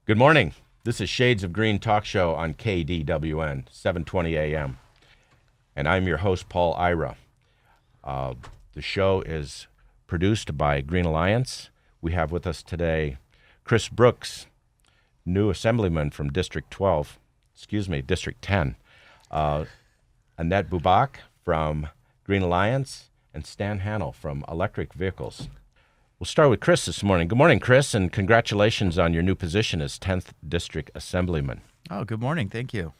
Good morning. This is Shades of Green Talk Show on KDWN, 720 AM. And I'm your host, Paul Ira. The show is produced by Green Alliance. We have with us today Chris Brooks, new Assemblyman from District 10. Annette Bubak from Green Alliance, and Stan Hannell from Electric Vehicles. We'll start with Chris this morning. Good morning, Chris, and congratulations on your new position as 10th District Assemblyman. Oh, good morning. Thank you.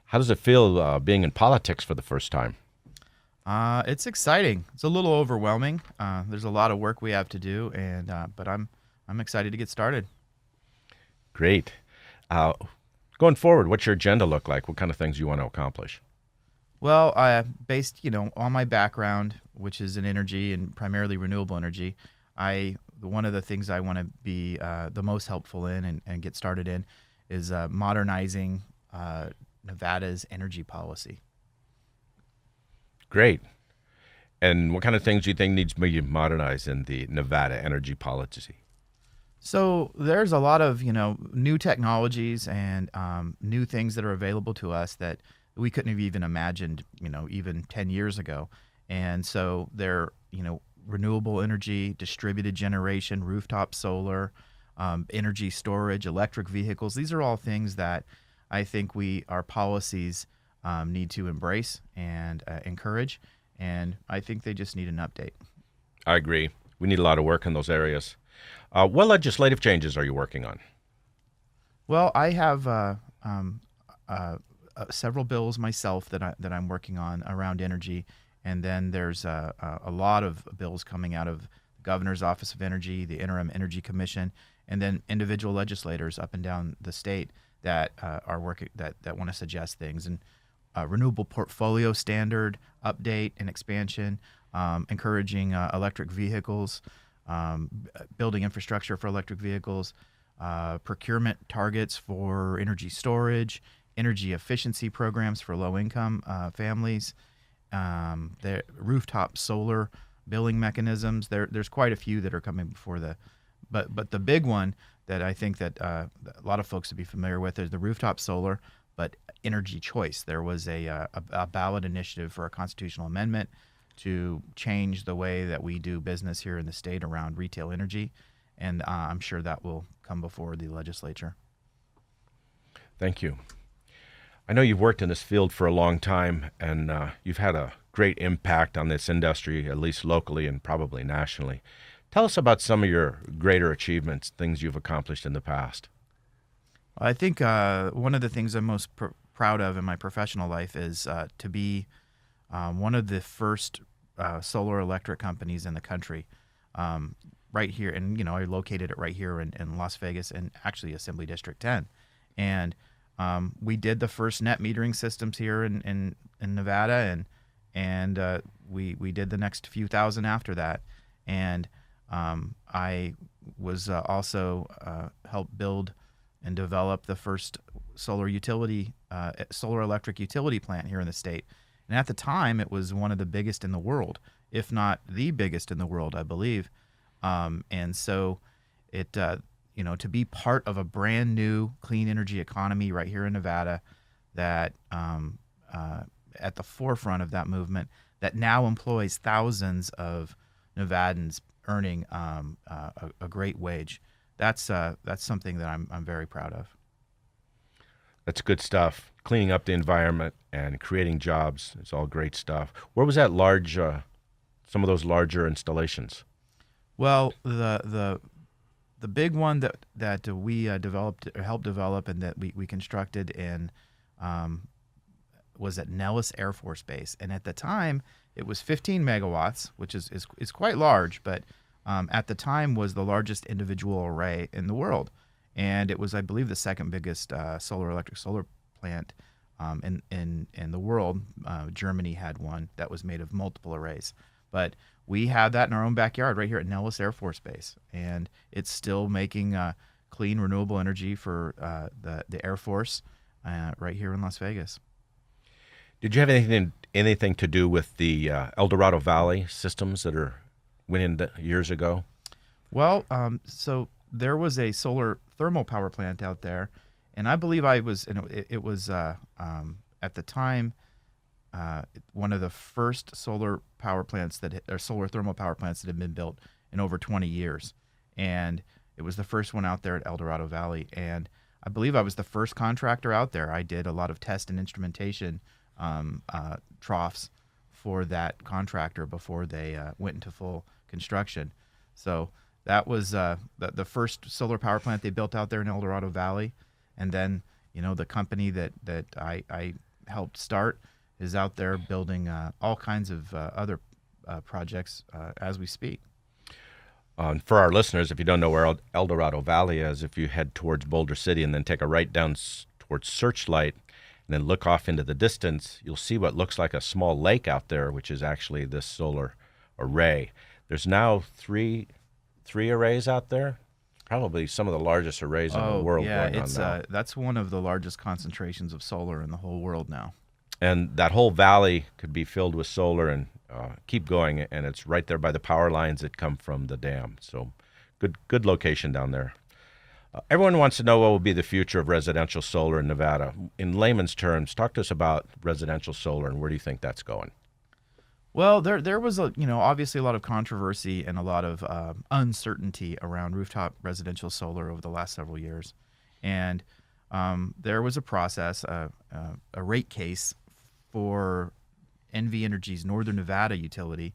How does it feel being in politics for the first time? It's exciting. It's a little overwhelming. There's a lot of work we have to do, but I'm excited to get started. Great. Going forward, what's your agenda look like? What kind of things you want to accomplish? Well, based on my background, which is in energy and primarily renewable energy, one of the things I want to be the most helpful in and get started in is modernizing Nevada's energy policy. Great. And what kind of things do you think needs to be modernized in the Nevada energy policy? So there's a lot of new technologies and new things that are available to us that we couldn't have even imagined even 10 years ago. And so they're renewable energy, distributed generation, rooftop solar, energy storage, electric vehicles. These are all things that I think our policies need to embrace and encourage, and I think they just need an update. I agree. We need a lot of work in those areas. What legislative changes are you working on? Well, I have several bills myself that I'm working on around energy. And then there's a lot of bills coming out of the Governor's Office of Energy, the Interim Energy Commission, and then individual legislators up and down the state that are working that want to suggest things. And renewable portfolio standard update and expansion, encouraging electric vehicles, building infrastructure for electric vehicles, procurement targets for energy storage, energy efficiency programs for low-income families. The rooftop solar billing mechanisms. There's quite a few that are coming before but the big one that I think that a lot of folks would be familiar with is the rooftop solar, but energy choice. There was a ballot initiative for a constitutional amendment to change the way that we do business here in the state around retail energy, and I'm sure that will come before the legislature. Thank you. I know you've worked in this field for a long time, and you've had a great impact on this industry, at least locally and probably nationally. Tell us about some of your greater achievements, things you've accomplished in the past. I think one of the things I'm most proud of in my professional life is to be one of the first solar electric companies in the country, right here. And, I located it right here in Las Vegas and actually Assembly District 10. And we did the first net metering systems here in Nevada, and we did the next few thousand after that. And I was also helped build and develop the first solar electric utility plant here in the state. And at the time, it was one of the biggest in the world, if not the biggest in the world, I believe. And so it to be part of a brand new clean energy economy right here in Nevada that at the forefront of that movement that now employs thousands of Nevadans earning a great wage. That's something that I'm very proud of. That's good stuff. Cleaning up the environment and creating jobs. It's all great stuff. Where was that some of those larger installations? Well, the big one that we helped develop, and that we constructed was at Nellis Air Force Base, and at the time it was 15 megawatts, which is quite large, but at the time was the largest individual array in the world, and it was, I believe, the second biggest solar plant in the world. Germany had one that was made of multiple arrays, but we have that in our own backyard right here at Nellis Air Force Base, and it's still making clean, renewable energy for the Air Force right here in Las Vegas. Did you have anything to do with the El Dorado Valley systems that went in years ago? Well, so there was a solar thermal power plant out there, and I believe I was. It was at the time one of the first solar power plants or solar thermal power plants that had been built in over 20 years, and it was the first one out there at El Dorado Valley. And I believe I was the first contractor out there. I did a lot of test and instrumentation troughs for that contractor before they went into full construction. So that was the first solar power plant they built out there in El Dorado Valley. And then, the company that I helped start is out there building all kinds of other projects as we speak. For our listeners, if you don't know where El Dorado Valley is, if you head towards Boulder City and then take a right down towards Searchlight and then look off into the distance, you'll see what looks like a small lake out there, which is actually this solar array. There's now three arrays out there, probably some of the largest arrays in the world. Yeah, going on now. That's one of the largest concentrations of solar in the whole world now. And that whole valley could be filled with solar and keep going, and it's right there by the power lines that come from the dam. So good location down there. Everyone wants to know what will be the future of residential solar in Nevada. In layman's terms, talk to us about residential solar and where do you think that's going? Well, there was obviously a lot of controversy and a lot of uncertainty around rooftop residential solar over the last several years, and there was a process, a rate case for NV Energy's Northern Nevada utility,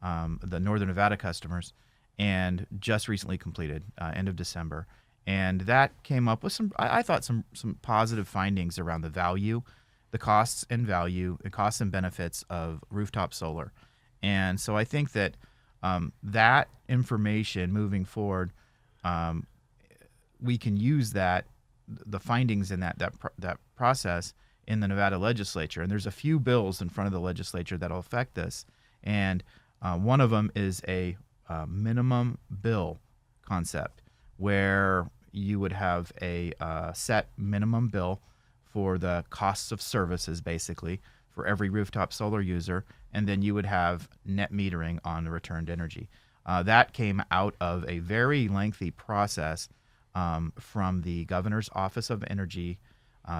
the Northern Nevada customers, and just recently completed, end of December. And that came up with some positive findings around the value, the costs and benefits of rooftop solar. And so I think that that information moving forward, we can use the findings in that process in the Nevada legislature. And there's a few bills in front of the legislature that'll affect this. And one of them is a minimum bill concept, where you would have a set minimum bill for the costs of services, basically, for every rooftop solar user, and then you would have net metering on the returned energy. That came out of a very lengthy process from the Governor's Office of Energy.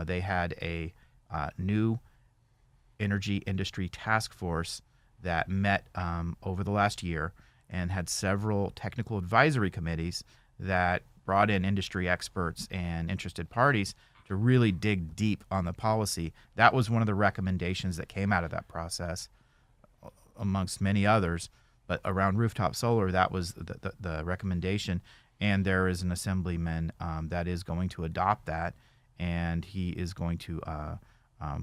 They had a new energy industry task force that met over the last year and had several technical advisory committees that brought in industry experts and interested parties to really dig deep on the policy. That was one of the recommendations that came out of that process, amongst many others. But around rooftop solar, that was the recommendation. And there is an assemblyman that is going to adopt that, and he is going to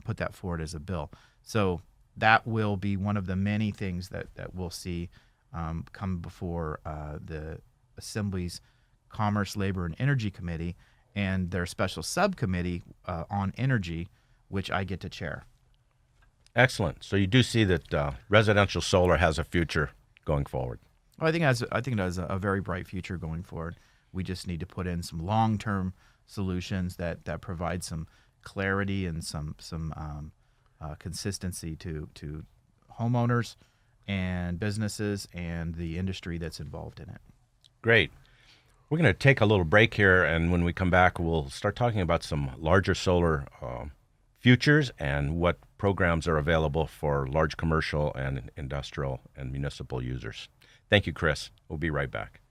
put that forward as a bill. So that will be one of the many things that we'll see come before the Assembly's Commerce, Labor, and Energy Committee and their special subcommittee on energy, which I get to chair. Excellent. So you do see that residential solar has a future going forward. Well, I think it has a very bright future going forward. We just need to put in some long-term solutions that provide some clarity and some consistency to homeowners and businesses and the industry that's involved in it. Great. We're going to take a little break here, and when we come back, we'll start talking about some larger solar futures and what programs are available for large commercial and industrial and municipal users. Thank you, Chris. We'll be right back.